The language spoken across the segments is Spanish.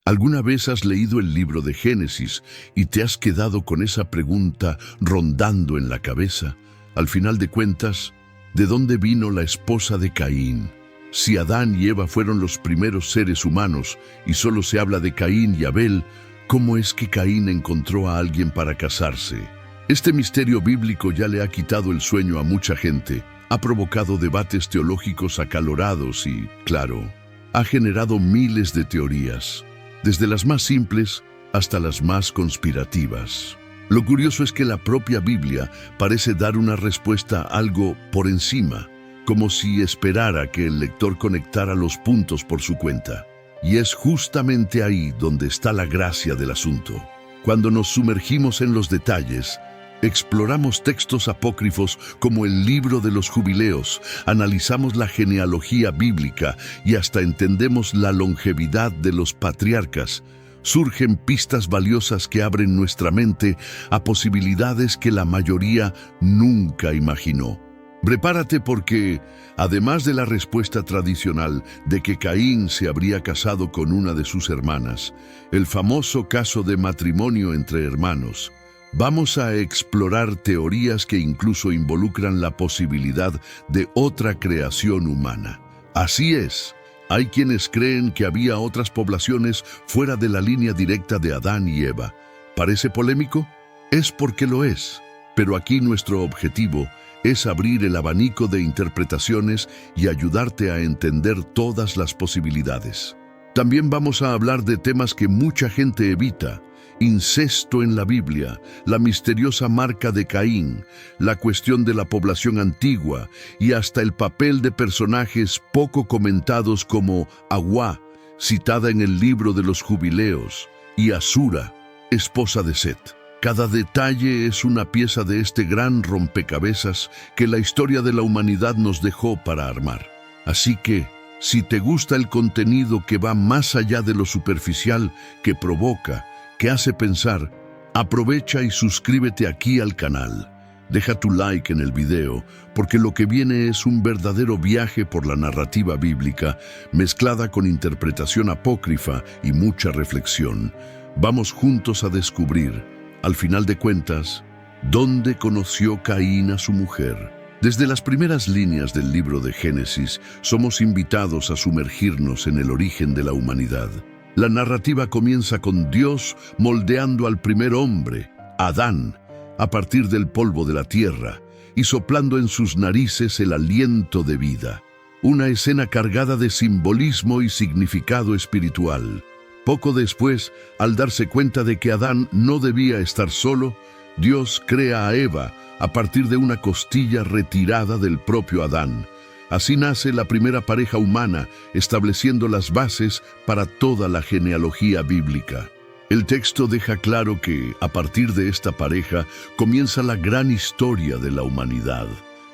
¿Alguna vez has leído el libro de Génesis y te has quedado con esa pregunta rondando en la cabeza? Al final de cuentas, ¿de dónde vino la esposa de Caín? Si Adán y Eva fueron los primeros seres humanos y solo se habla de Caín y Abel, ¿cómo es que Caín encontró a alguien para casarse? Este misterio bíblico ya le ha quitado el sueño a mucha gente, ha provocado debates teológicos acalorados y, claro, ha generado miles de teorías, desde las más simples hasta las más conspirativas. Lo curioso es que la propia Biblia parece dar una respuesta algo por encima, como si esperara que el lector conectara los puntos por su cuenta. Y es justamente ahí donde está la gracia del asunto. Cuando nos sumergimos en los detalles, exploramos textos apócrifos como el libro de los Jubileos, analizamos la genealogía bíblica y hasta entendemos la longevidad de los patriarcas. Surgen pistas valiosas que abren nuestra mente a posibilidades que la mayoría nunca imaginó. Prepárate porque, además de la respuesta tradicional de que Caín se habría casado con una de sus hermanas, el famoso caso de matrimonio entre hermanos, vamos a explorar teorías que incluso involucran la posibilidad de otra creación humana. Así es, hay quienes creen que había otras poblaciones fuera de la línea directa de Adán y Eva. ¿Parece polémico? Es porque lo es, pero aquí nuestro objetivo es abrir el abanico de interpretaciones y ayudarte a entender todas las posibilidades. También vamos a hablar de temas que mucha gente evita: incesto en la Biblia, la misteriosa marca de Caín, la cuestión de la población antigua y hasta el papel de personajes poco comentados como Aguá, citada en el libro de los Jubileos, y Asura, esposa de Set. Cada detalle es una pieza de este gran rompecabezas que la historia de la humanidad nos dejó para armar. Así que, si te gusta el contenido que va más allá de lo superficial, que provoca, que hace pensar, aprovecha y suscríbete aquí al canal. Deja tu like en el video, porque lo que viene es un verdadero viaje por la narrativa bíblica, mezclada con interpretación apócrifa y mucha reflexión. Vamos juntos a descubrir, al final de cuentas, ¿dónde conoció Caín a su mujer? Desde las primeras líneas del libro de Génesis, somos invitados a sumergirnos en el origen de la humanidad. La narrativa comienza con Dios moldeando al primer hombre, Adán, a partir del polvo de la tierra, y soplando en sus narices el aliento de vida. Una escena cargada de simbolismo y significado espiritual. Poco después, al darse cuenta de que Adán no debía estar solo, Dios crea a Eva a partir de una costilla retirada del propio Adán. Así nace la primera pareja humana, estableciendo las bases para toda la genealogía bíblica. El texto deja claro que, a partir de esta pareja, comienza la gran historia de la humanidad.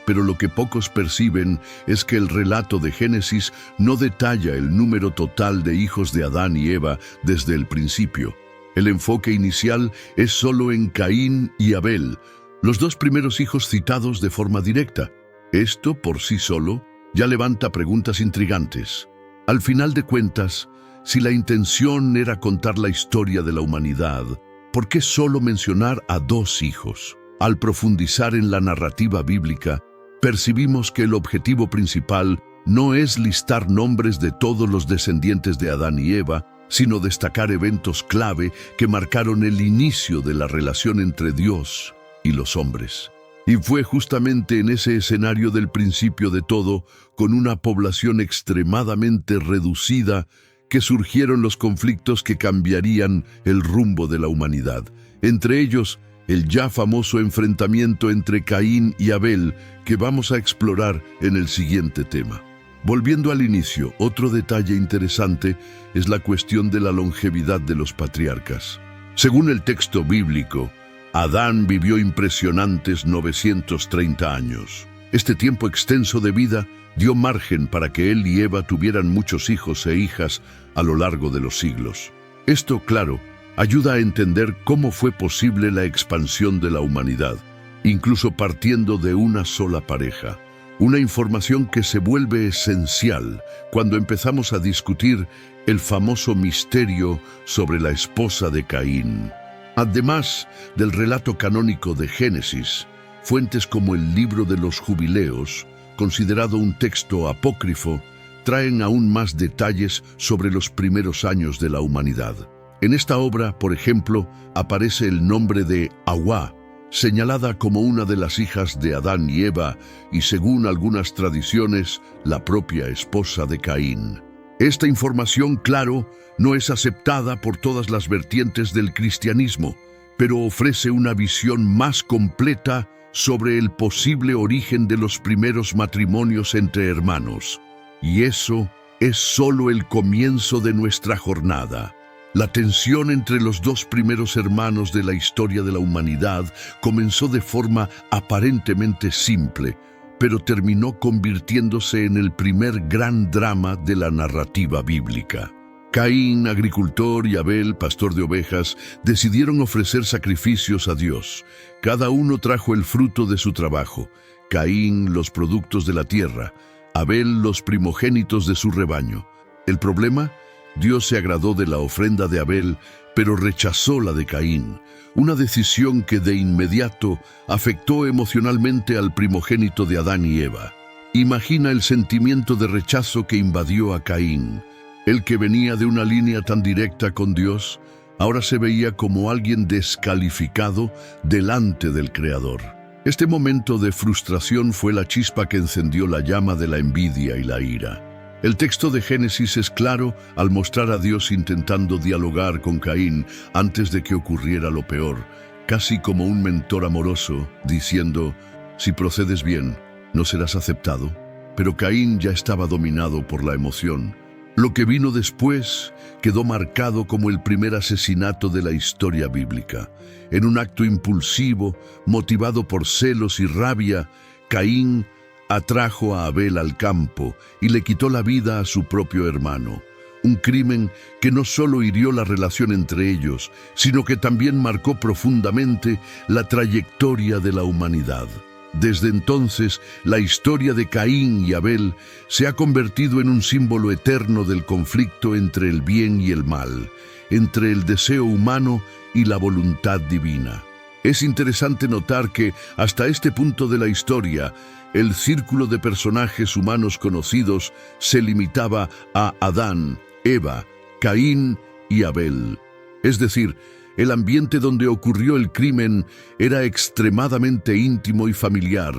Pero lo que pocos perciben es que el relato de Génesis no detalla el número total de hijos de Adán y Eva desde el principio. El enfoque inicial es solo en Caín y Abel, los dos primeros hijos citados de forma directa. Esto, por sí solo, ya levanta preguntas intrigantes. Al final de cuentas, si la intención era contar la historia de la humanidad, ¿por qué solo mencionar a dos hijos? Al profundizar en la narrativa bíblica, percibimos que el objetivo principal no es listar nombres de todos los descendientes de Adán y Eva, sino destacar eventos clave que marcaron el inicio de la relación entre Dios y los hombres. Y fue justamente en ese escenario del principio de todo, con una población extremadamente reducida, que surgieron los conflictos que cambiarían el rumbo de la humanidad. Entre ellos, el ya famoso enfrentamiento entre Caín y Abel, que vamos a explorar en el siguiente tema. Volviendo al inicio, otro detalle interesante es la cuestión de la longevidad de los patriarcas. Según el texto bíblico, Adán vivió impresionantes 930 años. Este tiempo extenso de vida dio margen para que él y Eva tuvieran muchos hijos e hijas a lo largo de los siglos. Esto, claro, ayuda a entender cómo fue posible la expansión de la humanidad, incluso partiendo de una sola pareja. Una información que se vuelve esencial cuando empezamos a discutir el famoso misterio sobre la esposa de Caín. Además del relato canónico de Génesis, fuentes como el Libro de los Jubileos, considerado un texto apócrifo, traen aún más detalles sobre los primeros años de la humanidad. En esta obra, por ejemplo, aparece el nombre de Hawa, señalada como una de las hijas de Adán y Eva y, según algunas tradiciones, la propia esposa de Caín. Esta información, claro, no es aceptada por todas las vertientes del cristianismo, pero ofrece una visión más completa sobre el posible origen de los primeros matrimonios entre hermanos. Y eso es solo el comienzo de nuestra jornada. La tensión entre los dos primeros hermanos de la historia de la humanidad comenzó de forma aparentemente simple, pero terminó convirtiéndose en el primer gran drama de la narrativa bíblica. Caín, agricultor, y Abel, pastor de ovejas, decidieron ofrecer sacrificios a Dios. Cada uno trajo el fruto de su trabajo. Caín, los productos de la tierra; Abel, los primogénitos de su rebaño. ¿El problema? Dios se agradó de la ofrenda de Abel, pero rechazó la de Caín, una decisión que de inmediato afectó emocionalmente al primogénito de Adán y Eva. Imagina el sentimiento de rechazo que invadió a Caín. Él, que venía de una línea tan directa con Dios, ahora se veía como alguien descalificado delante del Creador. Este momento de frustración fue la chispa que encendió la llama de la envidia y la ira. El texto de Génesis es claro al mostrar a Dios intentando dialogar con Caín antes de que ocurriera lo peor, casi como un mentor amoroso, diciendo: si procedes bien, no serás aceptado. Pero Caín ya estaba dominado por la emoción. Lo que vino después quedó marcado como el primer asesinato de la historia bíblica. En un acto impulsivo, motivado por celos y rabia, Caín atrajo a Abel al campo y le quitó la vida a su propio hermano. Un crimen que no solo hirió la relación entre ellos, sino que también marcó profundamente la trayectoria de la humanidad. Desde entonces, la historia de Caín y Abel se ha convertido en un símbolo eterno del conflicto entre el bien y el mal, entre el deseo humano y la voluntad divina. Es interesante notar que, hasta este punto de la historia, el círculo de personajes humanos conocidos se limitaba a Adán, Eva, Caín y Abel. Es decir, el ambiente donde ocurrió el crimen era extremadamente íntimo y familiar,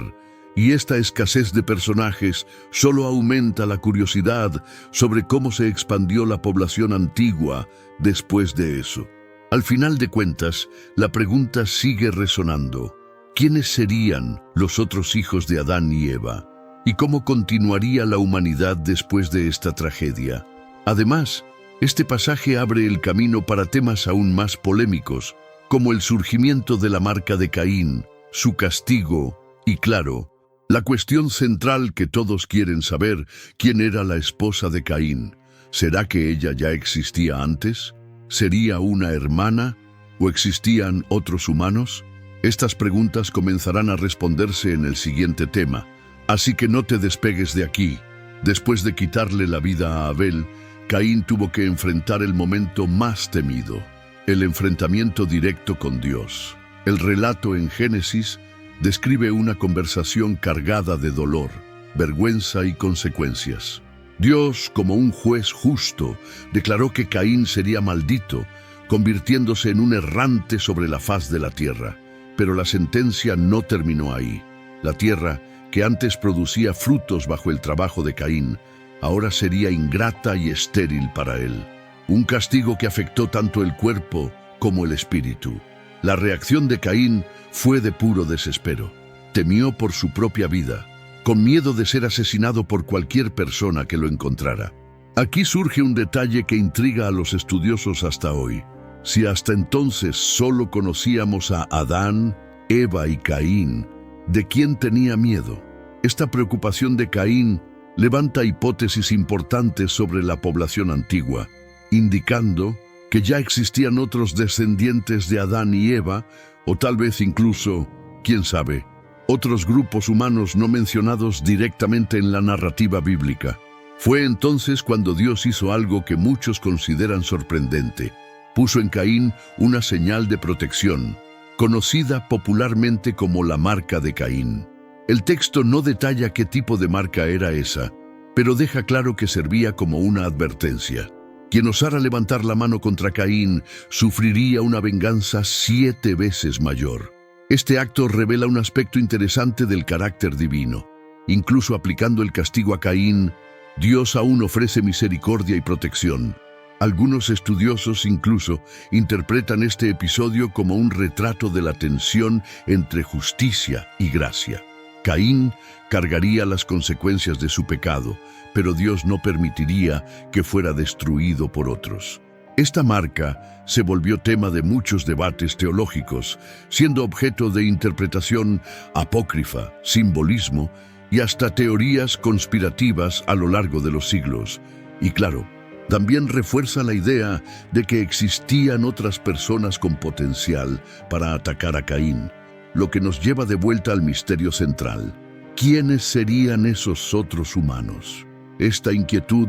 y esta escasez de personajes solo aumenta la curiosidad sobre cómo se expandió la población antigua después de eso. Al final de cuentas, la pregunta sigue resonando: ¿quiénes serían los otros hijos de Adán y Eva? ¿Y cómo continuaría la humanidad después de esta tragedia? Además, este pasaje abre el camino para temas aún más polémicos, como el surgimiento de la marca de Caín, su castigo y, claro, la cuestión central que todos quieren saber: ¿quién era la esposa de Caín? ¿Será que ella ya existía antes? ¿Sería una hermana? ¿O existían otros humanos? Estas preguntas comenzarán a responderse en el siguiente tema, así que no te despegues de aquí. Después de quitarle la vida a Abel, Caín tuvo que enfrentar el momento más temido, el enfrentamiento directo con Dios. El relato en Génesis describe una conversación cargada de dolor, vergüenza y consecuencias. Dios, como un juez justo, declaró que Caín sería maldito, convirtiéndose en un errante sobre la faz de la tierra. Pero la sentencia no terminó ahí. La tierra, que antes producía frutos bajo el trabajo de Caín, ahora sería ingrata y estéril para él. Un castigo que afectó tanto el cuerpo como el espíritu. La reacción de Caín fue de puro desespero. Temió por su propia vida, con miedo de ser asesinado por cualquier persona que lo encontrara. Aquí surge un detalle que intriga a los estudiosos hasta hoy. Si hasta entonces solo conocíamos a Adán, Eva y Caín, ¿de quién tenía miedo? Esta preocupación de Caín levanta hipótesis importantes sobre la población antigua, indicando que ya existían otros descendientes de Adán y Eva, o tal vez incluso, quién sabe, otros grupos humanos no mencionados directamente en la narrativa bíblica. Fue entonces cuando Dios hizo algo que muchos consideran sorprendente. Puso en Caín una señal de protección, conocida popularmente como la marca de Caín. El texto no detalla qué tipo de marca era esa, pero deja claro que servía como una advertencia. Quien osara levantar la mano contra Caín sufriría una venganza 7 veces mayor. Este acto revela un aspecto interesante del carácter divino. Incluso aplicando el castigo a Caín, Dios aún ofrece misericordia y protección. Algunos estudiosos incluso interpretan este episodio como un retrato de la tensión entre justicia y gracia. Caín cargaría las consecuencias de su pecado, pero Dios no permitiría que fuera destruido por otros. Esta marca se volvió tema de muchos debates teológicos, siendo objeto de interpretación apócrifa, simbolismo y hasta teorías conspirativas a lo largo de los siglos. Y claro, también refuerza la idea de que existían otras personas con potencial para atacar a Caín, lo que nos lleva de vuelta al misterio central. ¿Quiénes serían esos otros humanos? Esta inquietud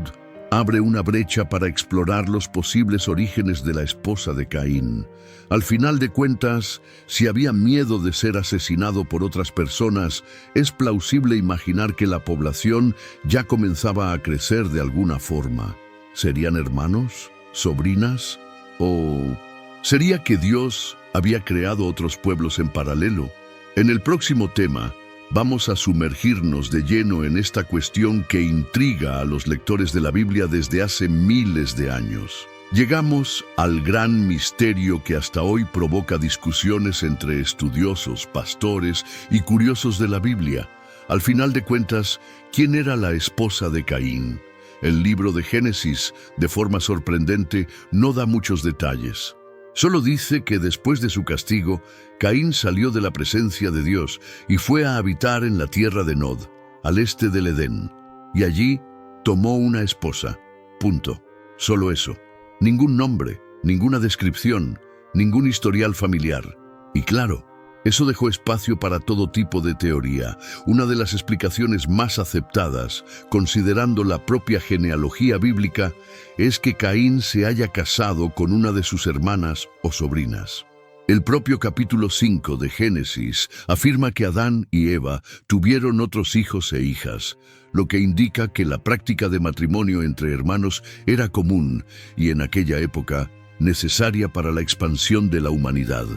abre una brecha para explorar los posibles orígenes de la esposa de Caín. Al final de cuentas, si había miedo de ser asesinado por otras personas, es plausible imaginar que la población ya comenzaba a crecer de alguna forma. ¿Serían hermanos? ¿Sobrinas? ¿O sería que Dios había creado otros pueblos en paralelo? En el próximo tema, vamos a sumergirnos de lleno en esta cuestión que intriga a los lectores de la Biblia desde hace miles de años. Llegamos al gran misterio que hasta hoy provoca discusiones entre estudiosos, pastores y curiosos de la Biblia. Al final de cuentas, ¿quién era la esposa de Caín? El libro de Génesis, de forma sorprendente, no da muchos detalles. Solo dice que después de su castigo, Caín salió de la presencia de Dios y fue a habitar en la tierra de Nod, al este del Edén, y allí tomó una esposa. Punto. Solo eso. Ningún nombre, ninguna descripción, ningún historial familiar. Y claro, eso dejó espacio para todo tipo de teoría. Una de las explicaciones más aceptadas, considerando la propia genealogía bíblica, es que Caín se haya casado con una de sus hermanas o sobrinas. El propio capítulo 5 de Génesis afirma que Adán y Eva tuvieron otros hijos e hijas, lo que indica que la práctica de matrimonio entre hermanos era común y en aquella época necesaria para la expansión de la humanidad.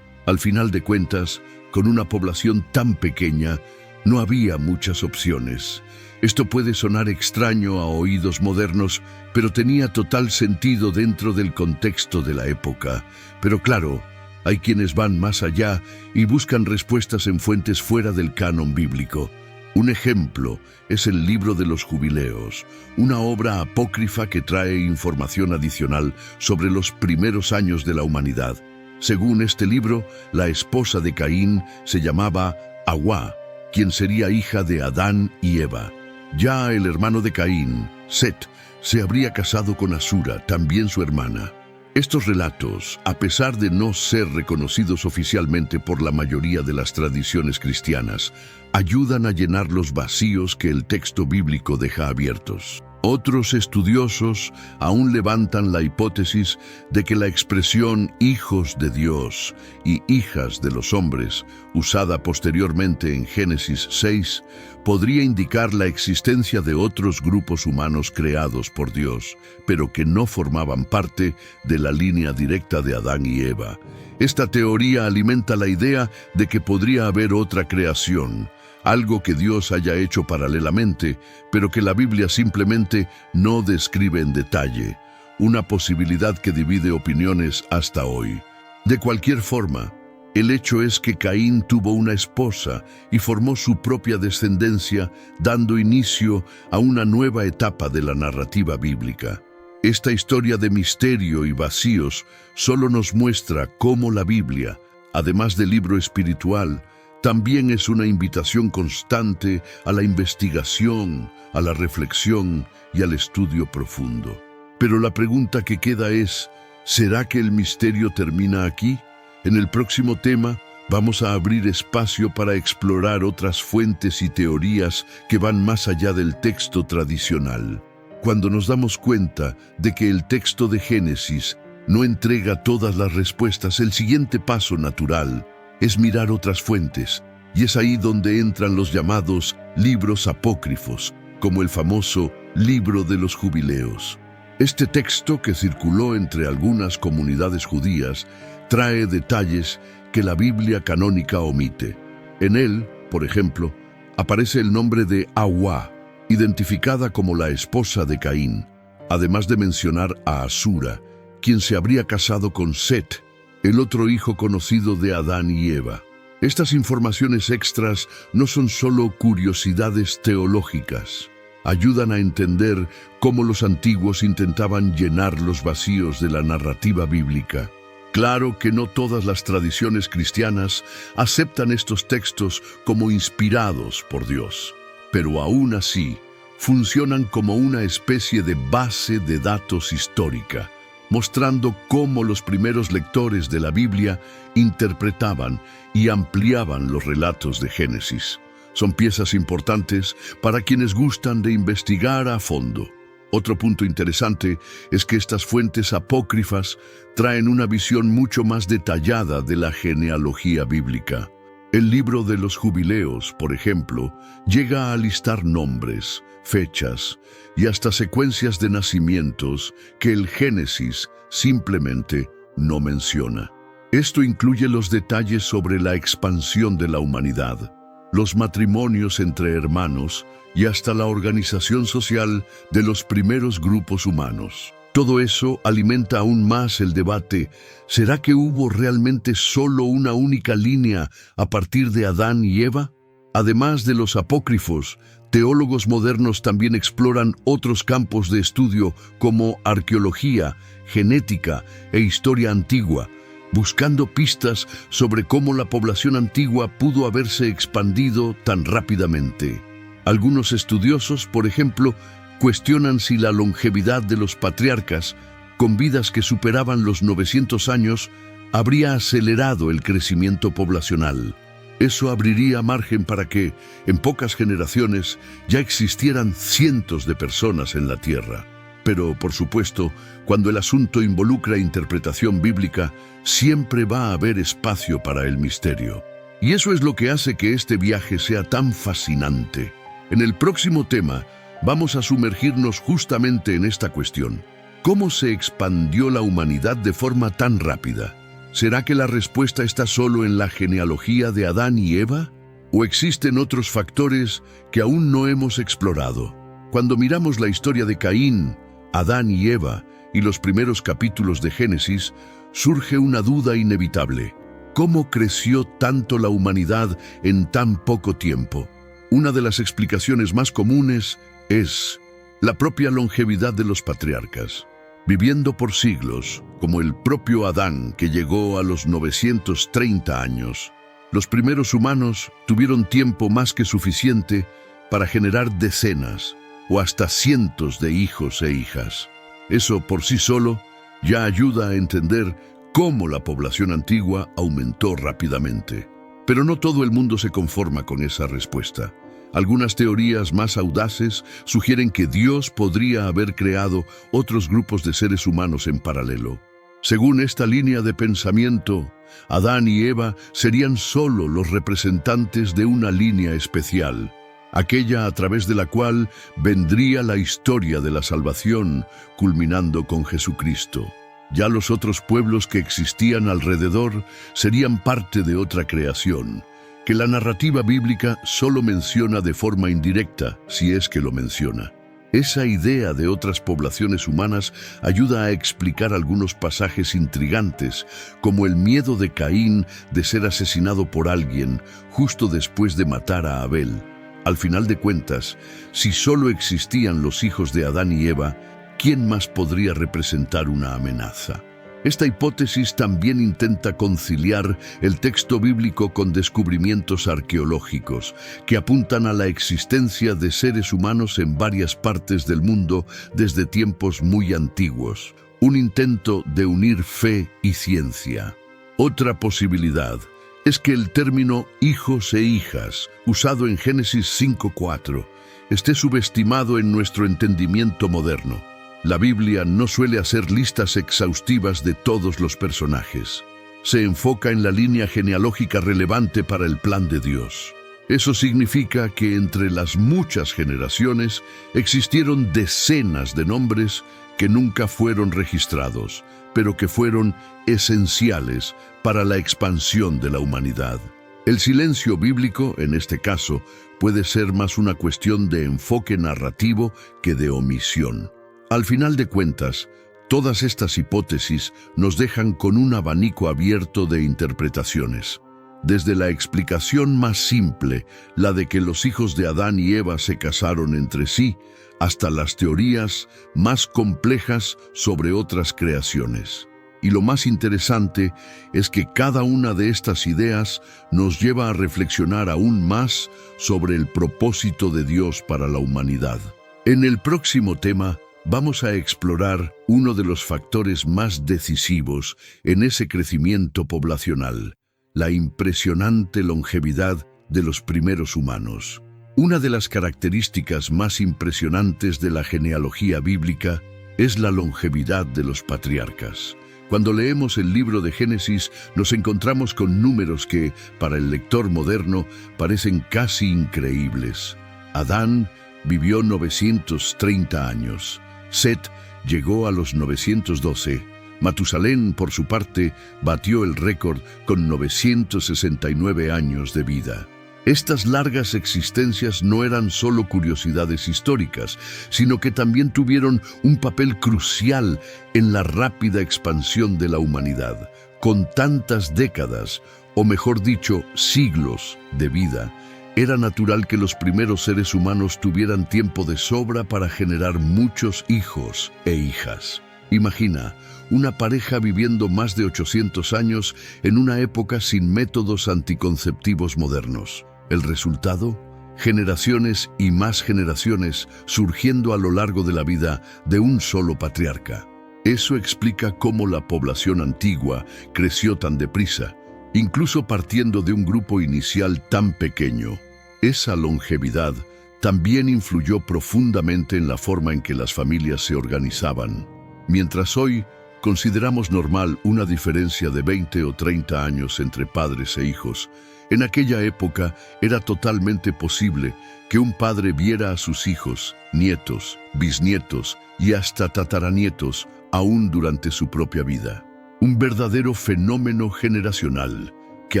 Al final de cuentas, con una población tan pequeña, no había muchas opciones. Esto puede sonar extraño a oídos modernos, pero tenía total sentido dentro del contexto de la época. Pero claro, hay quienes van más allá y buscan respuestas en fuentes fuera del canon bíblico. Un ejemplo es el Libro de los Jubileos, una obra apócrifa que trae información adicional sobre los primeros años de la humanidad. Según este libro, la esposa de Caín se llamaba Hawa, quien sería hija de Adán y Eva. Ya el hermano de Caín, Set, se habría casado con Asura, también su hermana. Estos relatos, a pesar de no ser reconocidos oficialmente por la mayoría de las tradiciones cristianas, ayudan a llenar los vacíos que el texto bíblico deja abiertos. Otros estudiosos aún levantan la hipótesis de que la expresión hijos de Dios y hijas de los hombres, usada posteriormente en Génesis 6, podría indicar la existencia de otros grupos humanos creados por Dios, pero que no formaban parte de la línea directa de Adán y Eva. Esta teoría alimenta la idea de que podría haber otra creación, algo que Dios haya hecho paralelamente, pero que la Biblia simplemente no describe en detalle, una posibilidad que divide opiniones hasta hoy. De cualquier forma, el hecho es que Caín tuvo una esposa y formó su propia descendencia, dando inicio a una nueva etapa de la narrativa bíblica. Esta historia de misterio y vacíos solo nos muestra cómo la Biblia, además del libro espiritual, también es una invitación constante a la investigación, a la reflexión y al estudio profundo. Pero la pregunta que queda es, ¿será que el misterio termina aquí? En el próximo tema Vamos a abrir espacio para explorar otras fuentes y teorías que van más allá del texto tradicional. Cuando nos damos cuenta de que el texto de Génesis no entrega todas las respuestas, el siguiente paso natural es mirar otras fuentes, y es ahí donde entran los llamados libros apócrifos, como el famoso Libro de los Jubileos. Este texto, que circuló entre algunas comunidades judías, trae detalles que la Biblia canónica omite. En él, por ejemplo, aparece el nombre de Hawa, identificada como la esposa de Caín, además de mencionar a Asura, quien se habría casado con Set, el otro hijo conocido de Adán y Eva. Estas informaciones extras no son solo curiosidades teológicas. Ayudan a entender cómo los antiguos intentaban llenar los vacíos de la narrativa bíblica. Claro que no todas las tradiciones cristianas aceptan estos textos como inspirados por Dios, pero aún así funcionan como una especie de base de datos histórica, mostrando cómo los primeros lectores de la Biblia interpretaban y ampliaban los relatos de Génesis. Son piezas importantes para quienes gustan de investigar a fondo. Otro punto interesante es que estas fuentes apócrifas traen una visión mucho más detallada de la genealogía bíblica. El libro de los Jubileos, por ejemplo, llega a listar nombres, fechas y hasta secuencias de nacimientos que el Génesis simplemente no menciona. Esto incluye los detalles sobre la expansión de la humanidad, los matrimonios entre hermanos y hasta la organización social de los primeros grupos humanos. Todo eso alimenta aún más el debate. ¿Será que hubo realmente solo una única línea a partir de Adán y Eva? Además de los apócrifos, teólogos modernos también exploran otros campos de estudio como arqueología, genética e historia antigua, buscando pistas sobre cómo la población antigua pudo haberse expandido tan rápidamente. Algunos estudiosos, por ejemplo, cuestionan si la longevidad de los patriarcas, con vidas que superaban los 900 años, habría acelerado el crecimiento poblacional. Eso abriría margen para que, en pocas generaciones, ya existieran cientos de personas en la Tierra. Pero, por supuesto, cuando el asunto involucra interpretación bíblica, siempre va a haber espacio para el misterio. Y eso es lo que hace que este viaje sea tan fascinante. En el próximo tema, vamos a sumergirnos justamente en esta cuestión. ¿Cómo se expandió la humanidad de forma tan rápida? ¿Será que la respuesta está solo en la genealogía de Adán y Eva? ¿O existen otros factores que aún no hemos explorado? Cuando miramos la historia de Caín, Adán y Eva y los primeros capítulos de Génesis, surge una duda inevitable. ¿Cómo creció tanto la humanidad en tan poco tiempo? Una de las explicaciones más comunes es la propia longevidad de los patriarcas. Viviendo por siglos, como el propio Adán, que llegó a los 930 años, los primeros humanos tuvieron tiempo más que suficiente para generar decenas o hasta cientos de hijos e hijas. Eso por sí solo ya ayuda a entender cómo la población antigua aumentó rápidamente. Pero no todo el mundo se conforma con esa respuesta. Algunas teorías más audaces sugieren que Dios podría haber creado otros grupos de seres humanos en paralelo. Según esta línea de pensamiento, Adán y Eva serían solo los representantes de una línea especial, aquella a través de la cual vendría la historia de la salvación, culminando con Jesucristo. Ya los otros pueblos que existían alrededor serían parte de otra creación, que la narrativa bíblica solo menciona de forma indirecta, si es que lo menciona. Esa idea de otras poblaciones humanas ayuda a explicar algunos pasajes intrigantes, como el miedo de Caín de ser asesinado por alguien justo después de matar a Abel. Al final de cuentas, si solo existían los hijos de Adán y Eva, ¿quién más podría representar una amenaza? Esta hipótesis también intenta conciliar el texto bíblico con descubrimientos arqueológicos que apuntan a la existencia de seres humanos en varias partes del mundo desde tiempos muy antiguos. Un intento de unir fe y ciencia. Otra posibilidad es que el término hijos e hijas, usado en Génesis 5:4, esté subestimado en nuestro entendimiento moderno. La Biblia no suele hacer listas exhaustivas de todos los personajes. Se enfoca en la línea genealógica relevante para el plan de Dios. Eso significa que entre las muchas generaciones existieron decenas de nombres que nunca fueron registrados, pero que fueron esenciales para la expansión de la humanidad. El silencio bíblico, en este caso, puede ser más una cuestión de enfoque narrativo que de omisión. Al final de cuentas, todas estas hipótesis nos dejan con un abanico abierto de interpretaciones. Desde la explicación más simple, la de que los hijos de Adán y Eva se casaron entre sí, hasta las teorías más complejas sobre otras creaciones. Y lo más interesante es que cada una de estas ideas nos lleva a reflexionar aún más sobre el propósito de Dios para la humanidad. En el próximo tema, vamos a explorar uno de los factores más decisivos en ese crecimiento poblacional: la impresionante longevidad de los primeros humanos. Una de las características más impresionantes de la genealogía bíblica es la longevidad de los patriarcas. Cuando leemos el libro de Génesis, nos encontramos con números que, para el lector moderno, parecen casi increíbles. Adán vivió 930 años. Set llegó a los 912. Matusalén, por su parte, batió el récord con 969 años de vida. Estas largas existencias no eran solo curiosidades históricas, sino que también tuvieron un papel crucial en la rápida expansión de la humanidad. Con tantas décadas, o mejor dicho, siglos de vida, era natural que los primeros seres humanos tuvieran tiempo de sobra para generar muchos hijos e hijas. Imagina, una pareja viviendo más de 800 años en una época sin métodos anticonceptivos modernos. El resultado: generaciones y más generaciones surgiendo a lo largo de la vida de un solo patriarca. Eso explica cómo la población antigua creció tan deprisa, incluso partiendo de un grupo inicial tan pequeño. Esa longevidad también influyó profundamente en la forma en que las familias se organizaban. Mientras hoy consideramos normal una diferencia de 20 o 30 años entre padres e hijos, en aquella época era totalmente posible que un padre viera a sus hijos, nietos, bisnietos y hasta tataranietos aún durante su propia vida. Un verdadero fenómeno generacional que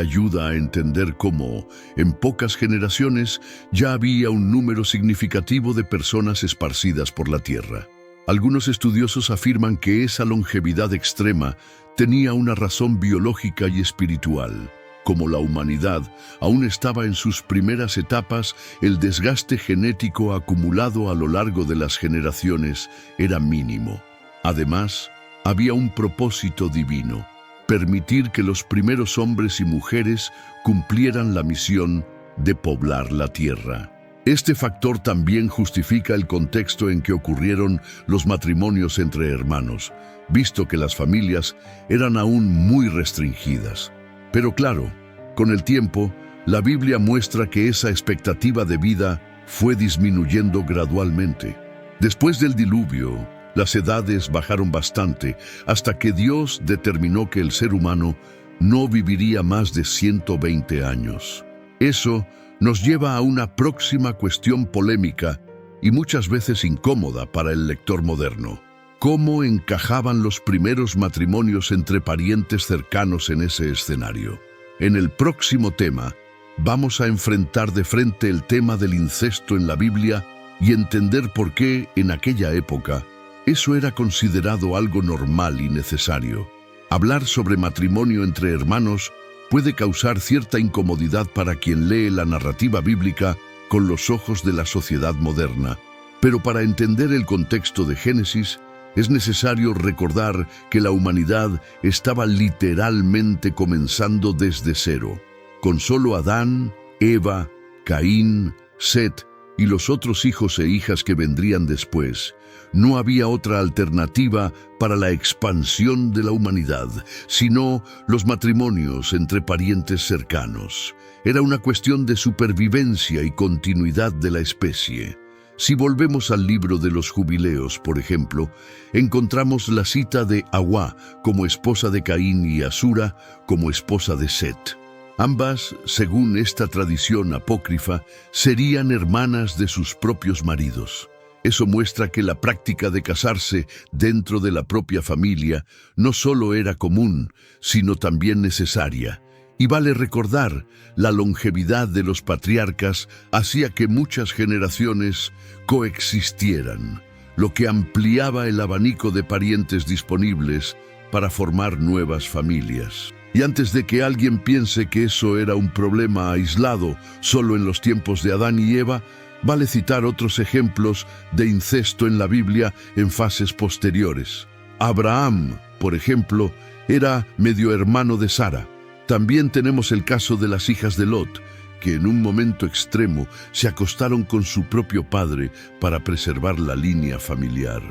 ayuda a entender cómo, en pocas generaciones, ya había un número significativo de personas esparcidas por la tierra. Algunos estudiosos afirman que esa longevidad extrema tenía una razón biológica y espiritual. Como la humanidad aún estaba en sus primeras etapas, el desgaste genético acumulado a lo largo de las generaciones era mínimo. Además, había un propósito divino: permitir que los primeros hombres y mujeres cumplieran la misión de poblar la tierra. Este factor también justifica el contexto en que ocurrieron los matrimonios entre hermanos, visto que las familias eran aún muy restringidas. Pero claro, con el tiempo, la Biblia muestra que esa expectativa de vida fue disminuyendo gradualmente. Después del diluvio, las edades bajaron bastante hasta que Dios determinó que el ser humano no viviría más de 120 años. Eso nos lleva a una próxima cuestión polémica y muchas veces incómoda para el lector moderno. ¿Cómo encajaban los primeros matrimonios entre parientes cercanos en ese escenario? En el próximo tema, vamos a enfrentar de frente el tema del incesto en la Biblia y entender por qué, en aquella época, eso era considerado algo normal y necesario. Hablar sobre matrimonio entre hermanos puede causar cierta incomodidad para quien lee la narrativa bíblica con los ojos de la sociedad moderna. Pero para entender el contexto de Génesis, es necesario recordar que la humanidad estaba literalmente comenzando desde cero, con solo Adán, Eva, Caín, Set y los otros hijos e hijas que vendrían después, no había otra alternativa para la expansión de la humanidad, sino los matrimonios entre parientes cercanos. Era una cuestión de supervivencia y continuidad de la especie. Si volvemos al libro de los Jubileos, por ejemplo, encontramos la cita de Hawá como esposa de Caín y Asura como esposa de Set. Ambas, según esta tradición apócrifa, serían hermanas de sus propios maridos. Eso muestra que la práctica de casarse dentro de la propia familia no solo era común, sino también necesaria. Y vale recordar, la longevidad de los patriarcas hacía que muchas generaciones coexistieran, lo que ampliaba el abanico de parientes disponibles para formar nuevas familias. Y antes de que alguien piense que eso era un problema aislado solo en los tiempos de Adán y Eva, vale citar otros ejemplos de incesto en la Biblia en fases posteriores. Abraham, por ejemplo, era medio hermano de Sara. También tenemos el caso de las hijas de Lot, que en un momento extremo se acostaron con su propio padre para preservar la línea familiar.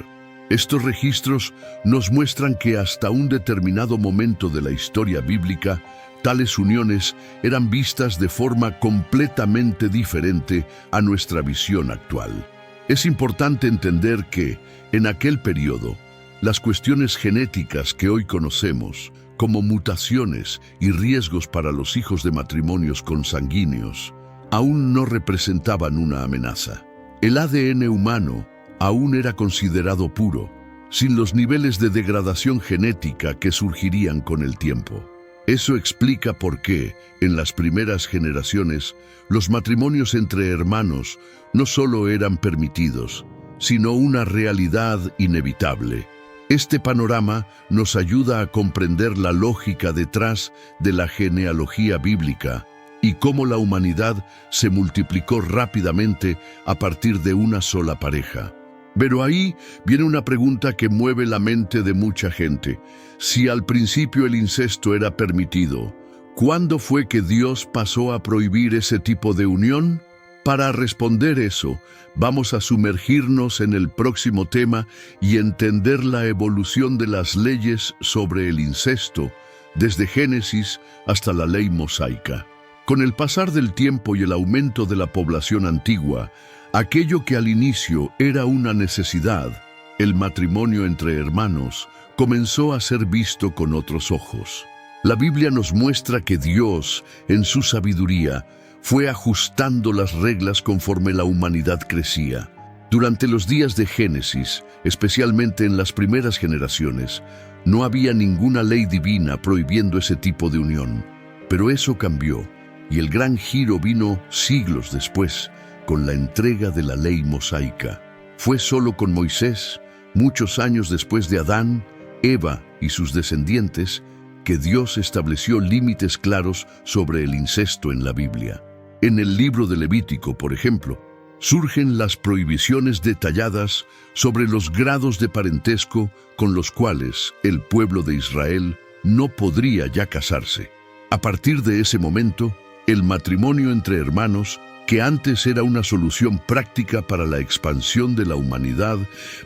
Estos registros nos muestran que hasta un determinado momento de la historia bíblica, tales uniones eran vistas de forma completamente diferente a nuestra visión actual. Es importante entender que, en aquel periodo, las cuestiones genéticas que hoy conocemos, como mutaciones y riesgos para los hijos de matrimonios consanguíneos, aún no representaban una amenaza. El ADN humano aún era considerado puro, sin los niveles de degradación genética que surgirían con el tiempo. Eso explica por qué, en las primeras generaciones, los matrimonios entre hermanos no solo eran permitidos, sino una realidad inevitable. Este panorama nos ayuda a comprender la lógica detrás de la genealogía bíblica y cómo la humanidad se multiplicó rápidamente a partir de una sola pareja. Pero ahí viene una pregunta que mueve la mente de mucha gente. Si al principio el incesto era permitido, ¿cuándo fue que Dios pasó a prohibir ese tipo de unión? Para responder eso, vamos a sumergirnos en el próximo tema y entender la evolución de las leyes sobre el incesto, desde Génesis hasta la ley mosaica. Con el pasar del tiempo y el aumento de la población antigua, aquello que al inicio era una necesidad, el matrimonio entre hermanos, comenzó a ser visto con otros ojos. La Biblia nos muestra que Dios, en su sabiduría, fue ajustando las reglas conforme la humanidad crecía. Durante los días de Génesis, especialmente en las primeras generaciones, no había ninguna ley divina prohibiendo ese tipo de unión. Pero eso cambió, y el gran giro vino siglos después, con la entrega de la ley mosaica. Fue solo con Moisés, muchos años después de Adán, Eva y sus descendientes, que Dios estableció límites claros sobre el incesto en la Biblia. En el libro de Levítico, por ejemplo, surgen las prohibiciones detalladas sobre los grados de parentesco con los cuales el pueblo de Israel no podría ya casarse. A partir de ese momento, el matrimonio entre hermanos, que antes era una solución práctica para la expansión de la humanidad,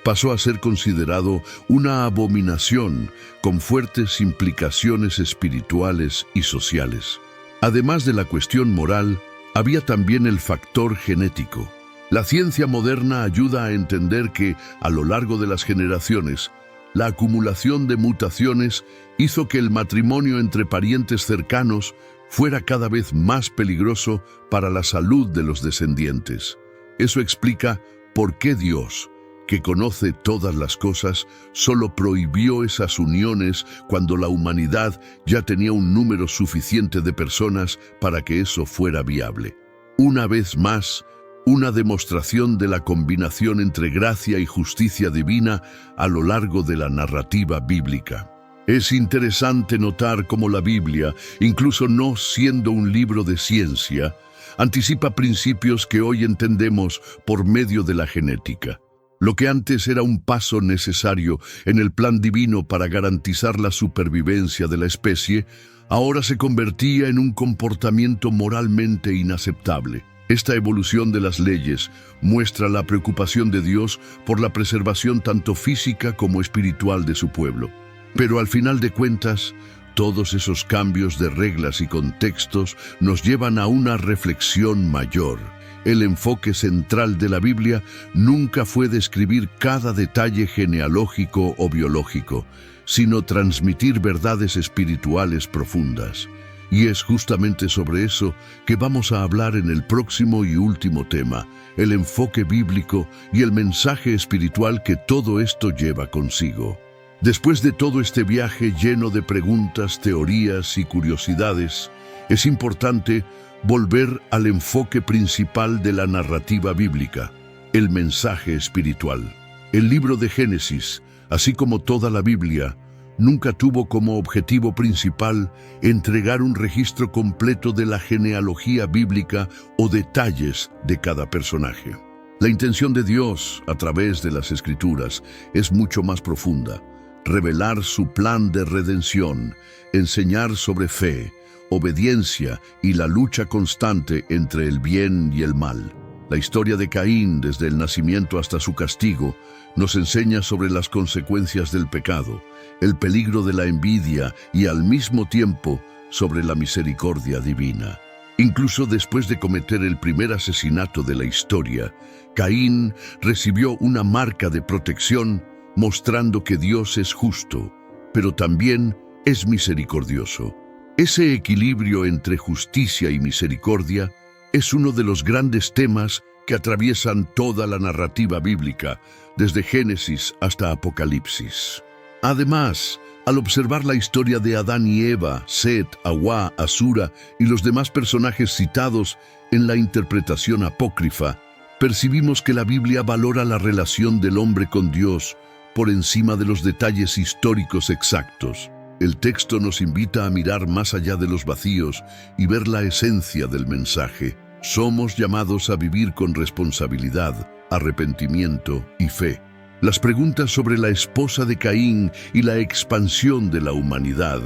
pasó a ser considerado una abominación con fuertes implicaciones espirituales y sociales. Además de la cuestión moral, había también el factor genético. La ciencia moderna ayuda a entender que, a lo largo de las generaciones, la acumulación de mutaciones hizo que el matrimonio entre parientes cercanos fuera cada vez más peligroso para la salud de los descendientes. Eso explica por qué Dios, que conoce todas las cosas, solo prohibió esas uniones cuando la humanidad ya tenía un número suficiente de personas para que eso fuera viable. Una vez más, una demostración de la combinación entre gracia y justicia divina a lo largo de la narrativa bíblica. Es interesante notar cómo la Biblia, incluso no siendo un libro de ciencia, anticipa principios que hoy entendemos por medio de la genética. Lo que antes era un paso necesario en el plan divino para garantizar la supervivencia de la especie, ahora se convertía en un comportamiento moralmente inaceptable. Esta evolución de las leyes muestra la preocupación de Dios por la preservación tanto física como espiritual de su pueblo. Pero al final de cuentas, todos esos cambios de reglas y contextos nos llevan a una reflexión mayor. El enfoque central de la Biblia nunca fue describir cada detalle genealógico o biológico, sino transmitir verdades espirituales profundas. Y es justamente sobre eso que vamos a hablar en el próximo y último tema, el enfoque bíblico y el mensaje espiritual que todo esto lleva consigo. Después de todo este viaje lleno de preguntas, teorías y curiosidades, es importante volver al enfoque principal de la narrativa bíblica, el mensaje espiritual. El libro de Génesis, así como toda la Biblia, nunca tuvo como objetivo principal entregar un registro completo de la genealogía bíblica o detalles de cada personaje. La intención de Dios, a través de las Escrituras, es mucho más profunda. Revelar su plan de redención, enseñar sobre fe, obediencia y la lucha constante entre el bien y el mal. La historia de Caín, desde el nacimiento hasta su castigo, nos enseña sobre las consecuencias del pecado, el peligro de la envidia y al mismo tiempo sobre la misericordia divina. Incluso después de cometer el primer asesinato de la historia, Caín recibió una marca de protección mostrando que Dios es justo, pero también es misericordioso. Ese equilibrio entre justicia y misericordia es uno de los grandes temas que atraviesan toda la narrativa bíblica, desde Génesis hasta Apocalipsis. Además, al observar la historia de Adán y Eva, Set, Hawá, Asura y los demás personajes citados en la interpretación apócrifa, percibimos que la Biblia valora la relación del hombre con Dios por encima de los detalles históricos exactos. El texto nos invita a mirar más allá de los vacíos y ver la esencia del mensaje. Somos llamados a vivir con responsabilidad, arrepentimiento y fe. Las preguntas sobre la esposa de Caín y la expansión de la humanidad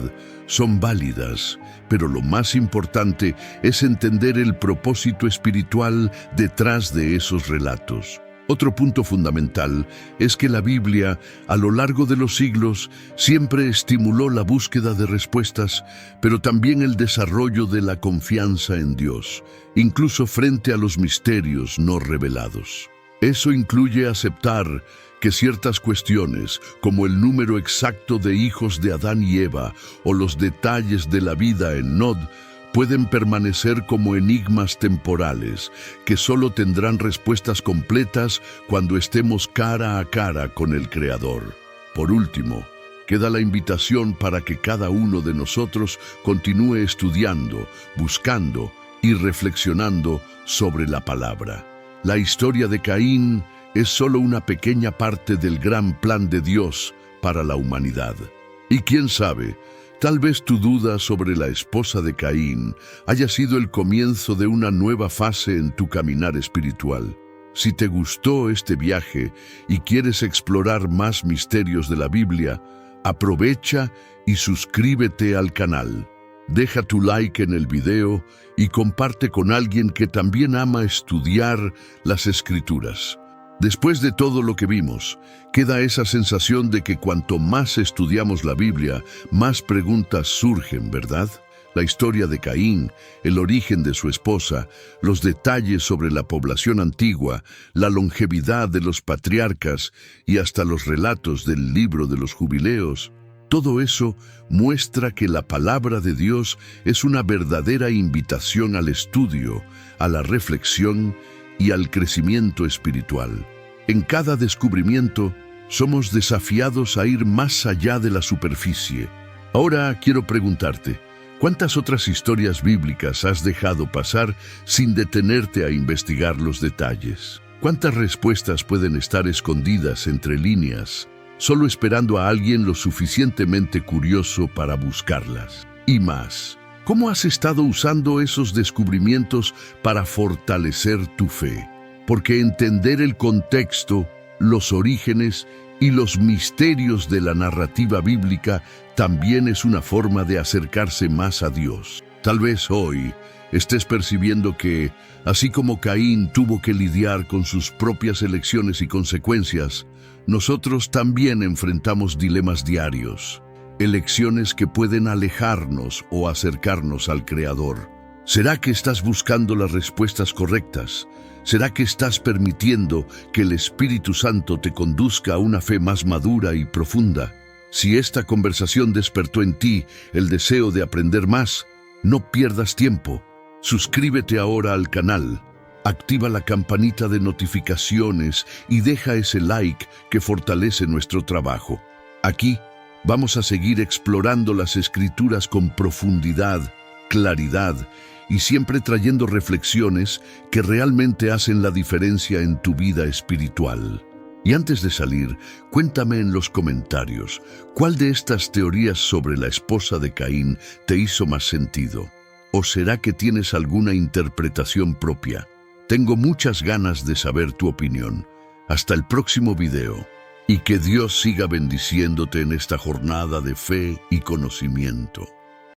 son válidas, pero lo más importante es entender el propósito espiritual detrás de esos relatos. Otro punto fundamental es que la Biblia, a lo largo de los siglos, siempre estimuló la búsqueda de respuestas, pero también el desarrollo de la confianza en Dios, incluso frente a los misterios no revelados. Eso incluye aceptar que ciertas cuestiones, como el número exacto de hijos de Adán y Eva o los detalles de la vida en Nod, pueden permanecer como enigmas temporales, que solo tendrán respuestas completas cuando estemos cara a cara con el Creador. Por último, queda la invitación para que cada uno de nosotros continúe estudiando, buscando y reflexionando sobre la palabra. La historia de Caín es solo una pequeña parte del gran plan de Dios para la humanidad. Y quién sabe, tal vez tu duda sobre la esposa de Caín haya sido el comienzo de una nueva fase en tu caminar espiritual. Si te gustó este viaje y quieres explorar más misterios de la Biblia, aprovecha y suscríbete al canal. Deja tu like en el video y comparte con alguien que también ama estudiar las Escrituras. Después de todo lo que vimos, queda esa sensación de que cuanto más estudiamos la Biblia, más preguntas surgen, ¿verdad? La historia de Caín, el origen de su esposa, los detalles sobre la población antigua, la longevidad de los patriarcas y hasta los relatos del libro de los jubileos. Todo eso muestra que la palabra de Dios es una verdadera invitación al estudio, a la reflexión y al crecimiento espiritual. En cada descubrimiento, somos desafiados a ir más allá de la superficie. Ahora quiero preguntarte, ¿cuántas otras historias bíblicas has dejado pasar sin detenerte a investigar los detalles? ¿Cuántas respuestas pueden estar escondidas entre líneas, solo esperando a alguien lo suficientemente curioso para buscarlas? Y más, ¿cómo has estado usando esos descubrimientos para fortalecer tu fe? Porque entender el contexto, los orígenes y los misterios de la narrativa bíblica también es una forma de acercarse más a Dios. Tal vez hoy estés percibiendo que, así como Caín tuvo que lidiar con sus propias elecciones y consecuencias, nosotros también enfrentamos dilemas diarios, elecciones que pueden alejarnos o acercarnos al Creador. ¿Será que estás buscando las respuestas correctas? ¿Será que estás permitiendo que el Espíritu Santo te conduzca a una fe más madura y profunda? Si esta conversación despertó en ti el deseo de aprender más, no pierdas tiempo. Suscríbete ahora al canal, activa la campanita de notificaciones y deja ese like que fortalece nuestro trabajo. Aquí vamos a seguir explorando las Escrituras con profundidad, claridad y siempre trayendo reflexiones que realmente hacen la diferencia en tu vida espiritual. Y antes de salir, cuéntame en los comentarios, ¿cuál de estas teorías sobre la esposa de Caín te hizo más sentido? ¿O será que tienes alguna interpretación propia? Tengo muchas ganas de saber tu opinión. Hasta el próximo video. Y que Dios siga bendiciéndote en esta jornada de fe y conocimiento.